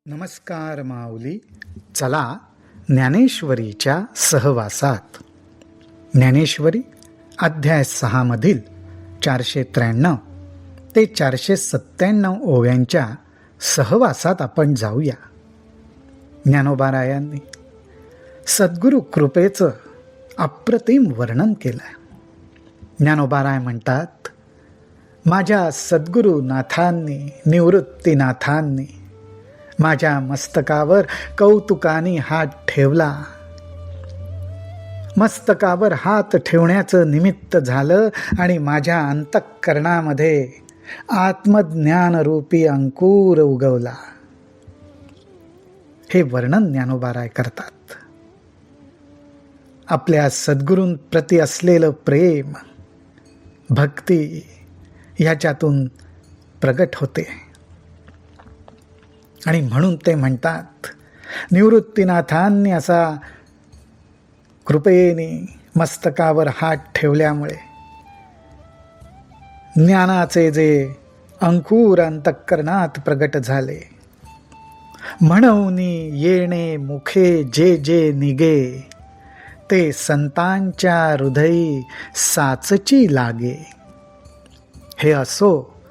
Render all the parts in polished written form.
नमस्कार माऊली. चला ज्ञानेश्वरीच्या सहवासात. ज्ञानेश्वरी अध्याय 6 मधील 493 ते 497 ओव्यांच्या सहवासात आपण जाऊया. ज्ञानोबारायांनी सद्गुरु कृपेचं अप्रतिम वर्णन केलं. ज्ञानोबाराय म्हणतात, माझ्या सद्गुरुनाथांनी निवृत्तीनाथांनी माझ्या मस्तकावर कौतुकाने हात ठेवला. मस्तकावर हात ठेवण्याचं निमित्त झालं आणि माझ्या अंतःकरणामध्ये आत्मज्ञानरूपी अंकुर उगवला. हे वर्णन ज्ञानोबाराय करतात. आपल्या सद्गुरूंप्रती असलेलं प्रेम, भक्ती ह्याच्यातून प्रगट होते. आणि म्हणून ते म्हणतात, निवृत्तीनाथांनी असा कृपेने मस्तकावर हात ठेवल्यामुळे ज्ञानाचे जे अंकुर अंतःकरणात प्रगट झाले. म्हणून येणे मुखे जे जे निगे, ते संतांच्या हृदयी साचची लागे. हे असो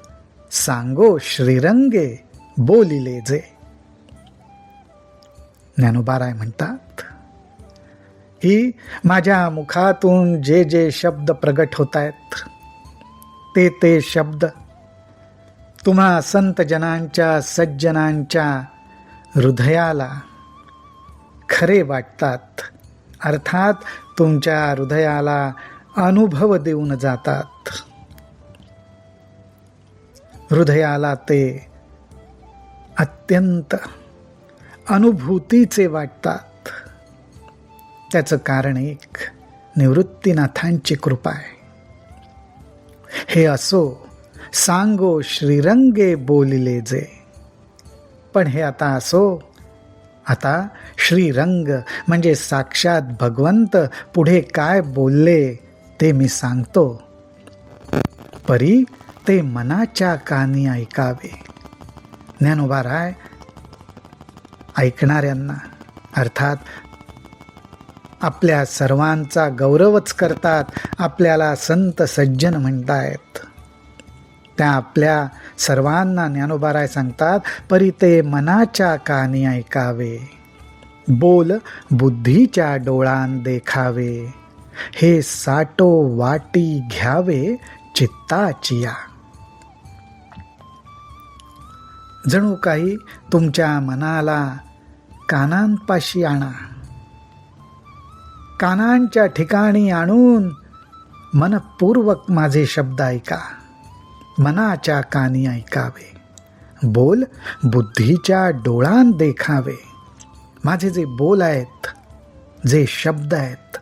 सांगो श्रीरंगे बोलिले जे. ज्ञानोबाराय म्हणतात, ही माझ्या मुखातून जे जे शब्द प्रगट होत आहेत, ते शब्द तुम्हा संतजनांच्या सज्जनांच्या हृदयाला खरे वाटतात. अर्थात तुमच्या हृदयाला अनुभव देऊन जातात. हृदयाला ते अत्यंत अनुभूतीचे वाटतात. त्याचं कारण एक निवृत्तीनाथांची कृपा आहे. हे असो सांगो श्रीरंगे बोलिले जे. पण हे आता असो, आता श्रीरंग म्हणजे साक्षात भगवंत पुढे काय बोलले ते मी सांगतो. परी ते मनाच्या कानी ऐकावे. ज्ञानोबाराय ऐकणाऱ्यांना, अर्थात आपल्या सर्वांचा गौरवच करतात. आपल्याला संत सज्जन म्हणतायत. त्या आपल्या सर्वांना ज्ञानोबाराय सांगतात, परी ते मनाच्या कानी ऐकावे, बोल बुद्धीच्या डोळांत देखावे. हे साटो वाटी घ्यावे चित्ताचिया. जणू काही तुमच्या मनाला कानांपाशी आणा. कानांच्या ठिकाणी आणून मनपूर्वक माझे शब्द ऐका. मनाच्या कानी ऐकावे, बोल बुद्धीच्या डोळांत देखावे. माझे जे बोल आहेत, जे शब्द आहेत,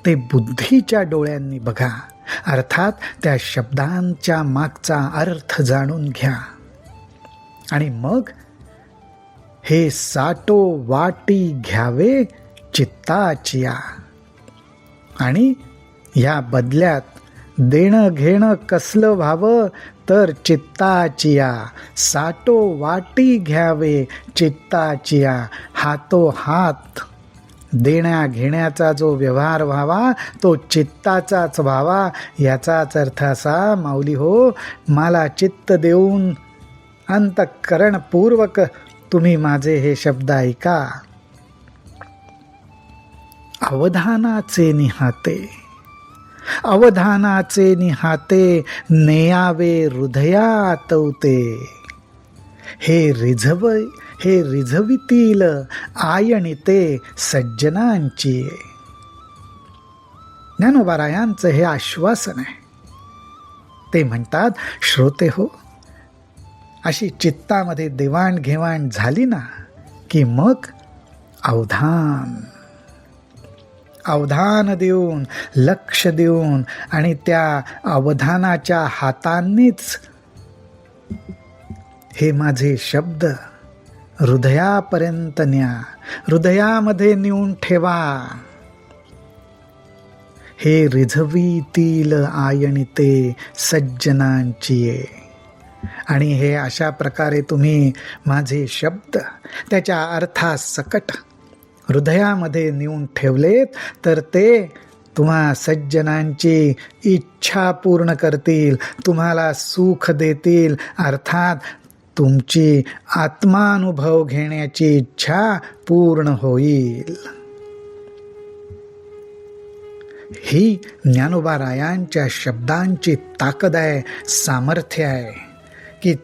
ते बुद्धीच्या डोळ्यांनी बघा. अर्थात त्या शब्दांच्या मागचा अर्थ जाणून घ्या. आणि मग हे साटो वाटी घ्यावे चित्ताचिया. आणि ह्या बदल्यात देणं घेणं कसलं व्हावं, तर चित्ताचिया. साटो वाटी घ्यावे चित्ताचिया. हातोहात देण्या घेण्याचा जो व्यवहार व्हावा तो चित्ताचाच व्हावा. याचाच अर्थ असा, माऊली हो, मला चित्त देऊन अंतःकरणपूर्वक तुम्ही माझे हे शब्द ऐका. अवधानाचे निहाते, अवधानाचे निहाते, नेयावे हृदयात उते. हे रिझवितील आयणिते सज्जनांची. ज्ञानोबारायांचं हे आश्वासन आहे. ते म्हणतात, श्रोते हो, अशी चित्तामध्ये देवाणघेवाण झाली ना की मग अवधान देऊन, लक्ष देऊन, आणि त्या अवधानाच्या हातांनीच हे माझे शब्द हृदयापर्यंत न्या, हृदयामध्ये नेऊन ठेवा. हे रिझवीतील आयणिते सज्जनांची. आणि हे अशा प्रकारे तुम्ही माझे शब्द त्याच्या अर्थासकट हृदयामध्ये नेऊन ठेवलेत तर ते तुम्हा सज्जनांची इच्छा पूर्ण करतील, तुम्हाला सुख देतील, अर्थात तुमची आत्मानुभव घेण्याची इच्छा पूर्ण होईल. ही ज्ञानोबारायांच्या शब्दांची ताकद आहे, सामर्थ्य आहे की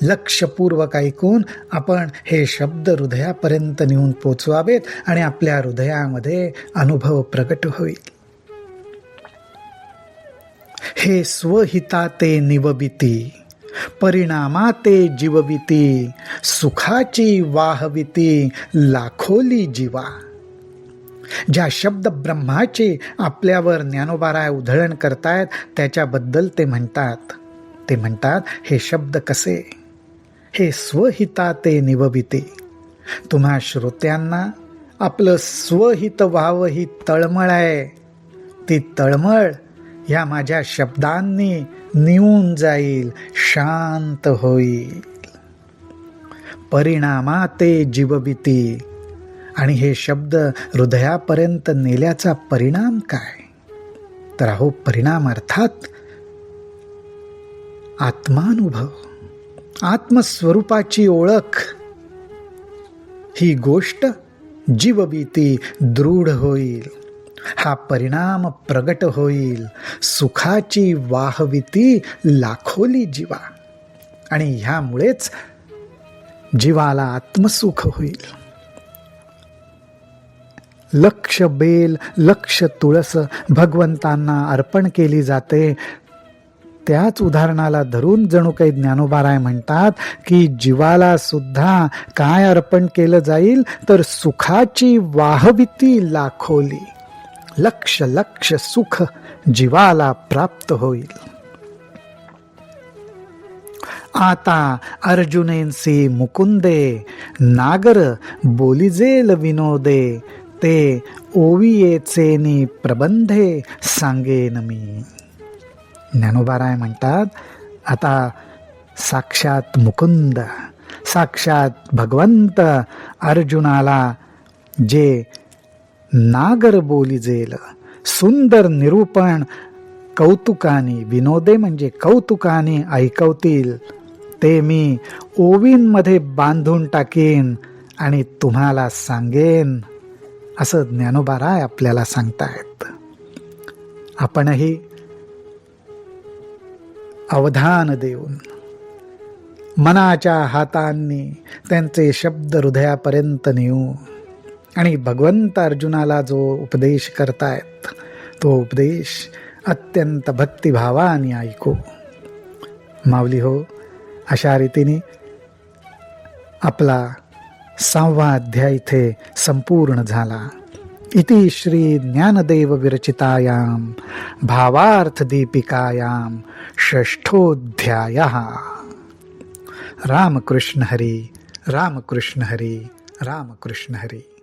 लक्षपूर्वक ऐकून आपण हे शब्द हृदयापर्यंत नेऊन पोचवावेत आणि आपल्या हृदयामध्ये अनुभव प्रगट होईल. हे स्वहिताते निवबिती, परिणामाते जीवविती, सुखाची वाहविती लाखोली जीवा. ज्या शब्द ब्रह्माचे आपल्यावर ज्ञानोबाराय उधळण करतायत त्याच्याबद्दल ते म्हणतात हे शब्द कसे? हे स्वहिताते निवबिते. तुम्हा श्रोत्यांना आपलं स्वहित व्हावं ही तळमळ आहे. ती तळमळ या माझ्या शब्दांनी निवून जाईल, शांत होईल. परिणामाते जीवबिती. आणि हे शब्द हृदयापर्यंत नेल्याचा परिणाम काय? तर अहो परिणाम अर्थात आत्मानुभव, आत्मस्वरूपाची ओळख. ही गोष्ट जीवभीती दृढ होईल, हा परिणाम प्रगट होईल. सुखाची वाहविती लाखोली जीवा. आणि ह्यामुळेच जीवाला आत्मसुख होईल. लक्ष बेल, लक्ष तुळस भगवंतांना अर्पण केली जाते. त्याच उदाहरणाला धरून जणू काही ज्ञानोबाराय म्हणतात की जीवाला सुद्धा काय अर्पण केलं जाईल तर सुखाची वाहविती लाखोली. लक्ष लक्ष सुख जीवाला प्राप्त होईल. आता अर्जुनेंसी मुकुंदे, नागर बोलिजेल विनोदे, ते ओवियेचेनी प्रबंधे सांगेन मी. ज्ञानोबाराय म्हणतात आता साक्षात मुकुंद, साक्षात भगवंत अर्जुनाला जे नागर बोलिजेल, सुंदर निरूपण कौतुकाने, विनोदे म्हणजे कौतुकाने ऐकवतील, ते मी ओवींमध्ये बांधून टाकेन आणि तुम्हाला सांगेन, असं ज्ञानोबाराय आपल्याला सांगतायत. आपणही अवधान देऊन मनाच्या हातांनी त्यांचे शब्द हृदयापर्यंत नेऊ आणि भगवंत अर्जुनाला जो उपदेश करतायत तो उपदेश अत्यंत भक्तिभावाने ऐकू. माऊली हो, अशा रीतीने आपला 6वा अध्याय इथे संपूर्ण झाला. इति श्री ज्ञानदेव विरचितायां भावार्थ दीपिकायां 6ठोऽध्यायः. रामकृष्ण हरी, रामकृष्ण हरी, रामकृष्ण हरी.